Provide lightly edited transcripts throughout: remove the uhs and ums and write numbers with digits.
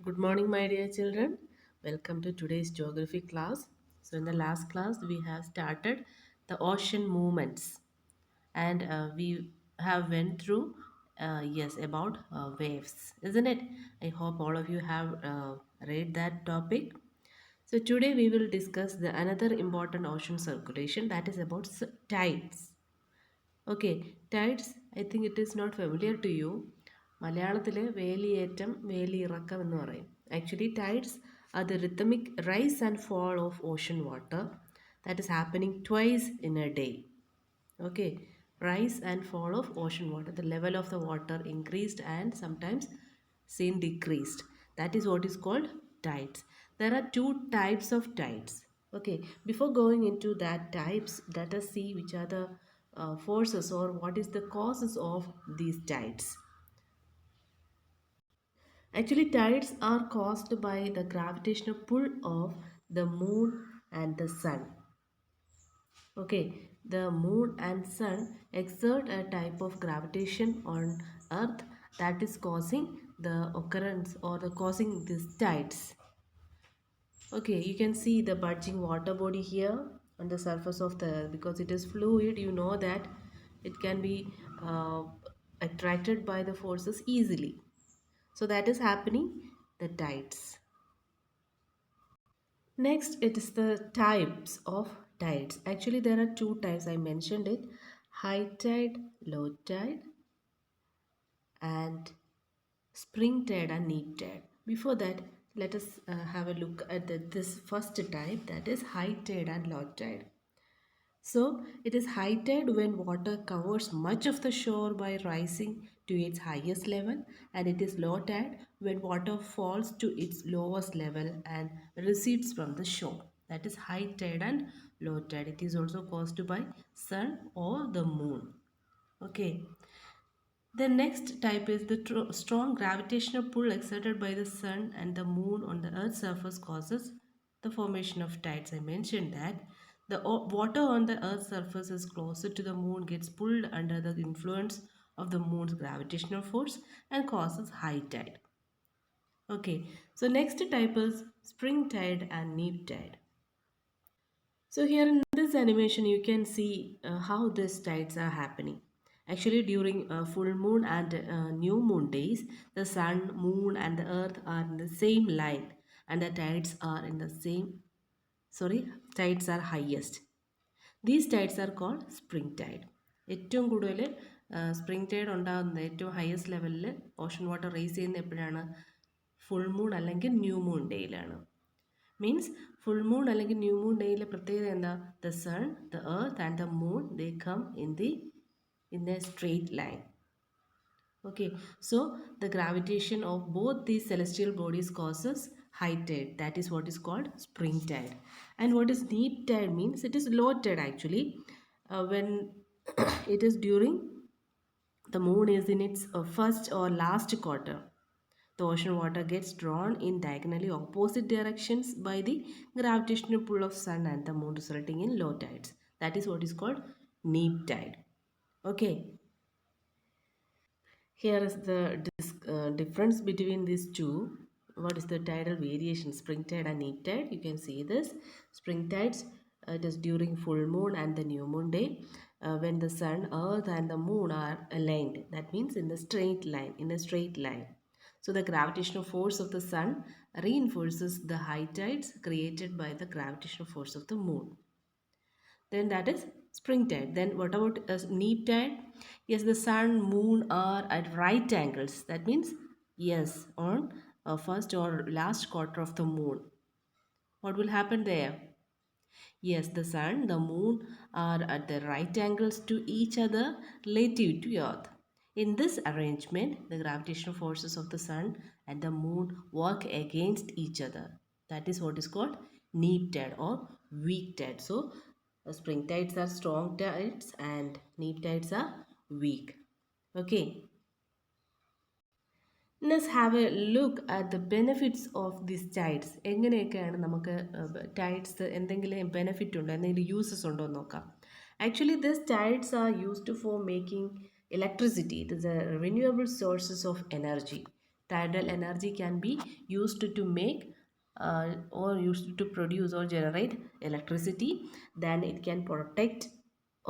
Good morning, my dear children. Welcome to today's geography class. So, in the last class, we have started the ocean movements, and we have went through, yes, about waves, isn't it? I hope all of you have read that topic. So, today we will discuss the another important ocean circulation, that is about tides. Okay, tides, I think it is not familiar to you. മലയാളത്തിൽ വേലിയേറ്റം വേലിയിറക്കം എന്ന് പറയും. Actually, tides are the rhythmic rise and fall of ocean water that is happening twice in a day. Okay, rise and fall of ocean water. The level of the water increased and sometimes seen decreased. That is what is called tides. There are two types of tides. Okay, before going into that types, let us see which are the forces or what is the causes of these tides. Actually, tides are caused by the gravitational pull of the moon and the sun. Okay, the moon and sun exert a type of gravitation on earth that is causing the occurrence or the causing these tides. Okay, you can see the bulging water body here on the surface of the earth. Because it is fluid, you know that it can be attracted by the forces easily. So that is happening, the tides. Next, it is the types of tides. Actually, there are two types. I mentioned it: high tide, low tide, and spring tide and neap tide. Before that, let us have a look at this first type, that is high tide and low tide. So, it is high tide when water covers much of the shore by rising to its highest level, and it is low tide when water falls to its lowest level and recedes from the shore. That is high tide and low tide. It is also caused by sun or the moon. Okay. The next type is the strong gravitational pull exerted by the sun and the moon on the earth's surface causes the formation of tides. I mentioned that the water on the earth's surface is closer to the moon gets pulled under the influence of the moon's gravitational force and causes high tide. Okay, so next type is spring tide and neap tide. So here in this animation, you can see how these tides are happening. Actually, during full moon and new moon days, the sun, moon, and the earth are in the same line, and the tides are in the same. Sorry, tides are highest. These tides are called spring tide. ഏറ്റവും കൂടുതൽ spring Tide ഉണ്ടാകുന്നത് ഏറ്റവും highest ലെവലിൽ Ocean water race ചെയ്യുന്ന എപ്പോഴാണ്? Full moon അല്ലെങ്കിൽ new moon ഡേയിലാണ്. Means full moon അല്ലെങ്കിൽ ന്യൂ മൂൺ ഡേയിലെ പ്രത്യേകത എന്താ? The sun, the earth and the moon they come in a straight line. Okay, so the gravitation of both these celestial bodies causes high tide. That is what is called spring tide. And what is neap tide means? It is low tide actually. When it is during the moon is in its first or last quarter, the ocean water gets drawn in diagonally opposite directions by the gravitational pull of sun and the moon, resulting in low tides. That is what is called neap tide. Okay, here is the difference between these two. What is the tidal variation, spring tide and neap tide? You can see this. Spring tides, it is during full moon and the new moon day, when the sun, earth and the moon are aligned. That means in the straight line, in a straight line. So the gravitational force of the sun reinforces the high tides created by the gravitational force of the moon. Then that is spring tide. Then what about neap tide? Yes, the sun, moon are at right angles. That means yes, on first or last quarter of the moon. What will happen there? Yes, the sun, the moon are at the right angles to each other relative to earth. In this arrangement, the gravitational forces of the sun and the moon work against each other. That is what is called neap tide or weak tide. So, spring tides are strong tides and neap tides are weak. Okay. Let's have a look at the benefits of these tides. എങ്ങനെയൊക്കെയാണ് നമുക്ക് tides എന്തെങ്കിലും benefit ഉണ്ടോ, എന്തെങ്കിലും uses ഉണ്ടോ എന്ന് നോക്കാം. Actually, these tides are used for making electricity. It is a renewable sources of energy. Tidal energy can be used to make or used to produce or generate electricity. Then it can protect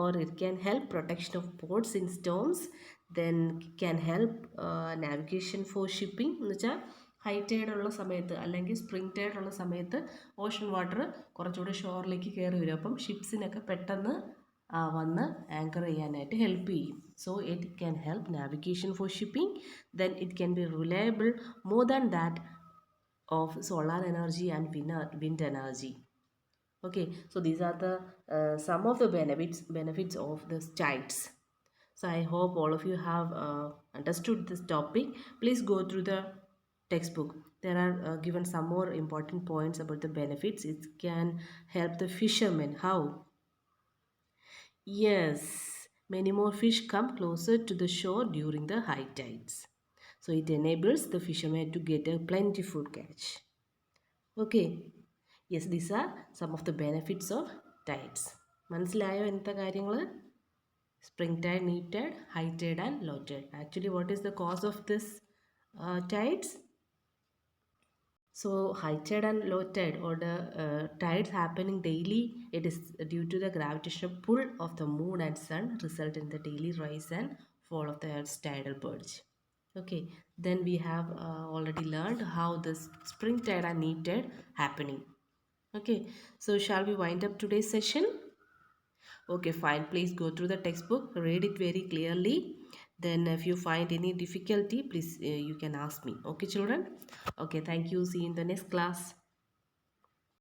or it can help protection of ports in storms. Then can help navigation for shipping എന്ന് വെച്ചാൽ high Tide ഉള്ള സമയത്ത് അല്ലെങ്കിൽ spring Tide ഉള്ള സമയത്ത് Ocean water കുറച്ചുകൂടി ഷോറിലേക്ക് കയറി വരും. അപ്പം ഷിപ്സിനൊക്കെ പെട്ടെന്ന് വന്ന് ആങ്കർ ചെയ്യാനായിട്ട് ഹെൽപ്പ് ചെയ്യും. So it can help navigation for shipping. Then it can be reliable more than that of solar energy and wind energy. Okay, so these are the some of the benefits of the tides. So I hope all of you have understood this topic. Please go through the textbook. There are given some more important points about the benefits. It can help the fishermen. How? Yes, many more fish come closer to the shore during the high tides. So it enables the fishermen to get a plentiful catch. Okay. Yes, these are some of the benefits of tides. മനസ്സിലായോ എന്താ കാര്യങ്ങൾ? Spring tide, neap tide, high tide and low tide. Actually, what is the cause of this tides? So high tide and low tide, or the tides happening daily, it is due to the gravitational pull of the moon and sun result in the daily rise and fall of the Earth's tidal purge. Okay, then we have already learned how this spring tide and neap tide happening. Okay, so shall we wind up today's session? Okay, fine. Please go through the textbook, read it very clearly. Then if you find any difficulty, please you can ask me. Okay, children? Okay, thank you. See you in the next class.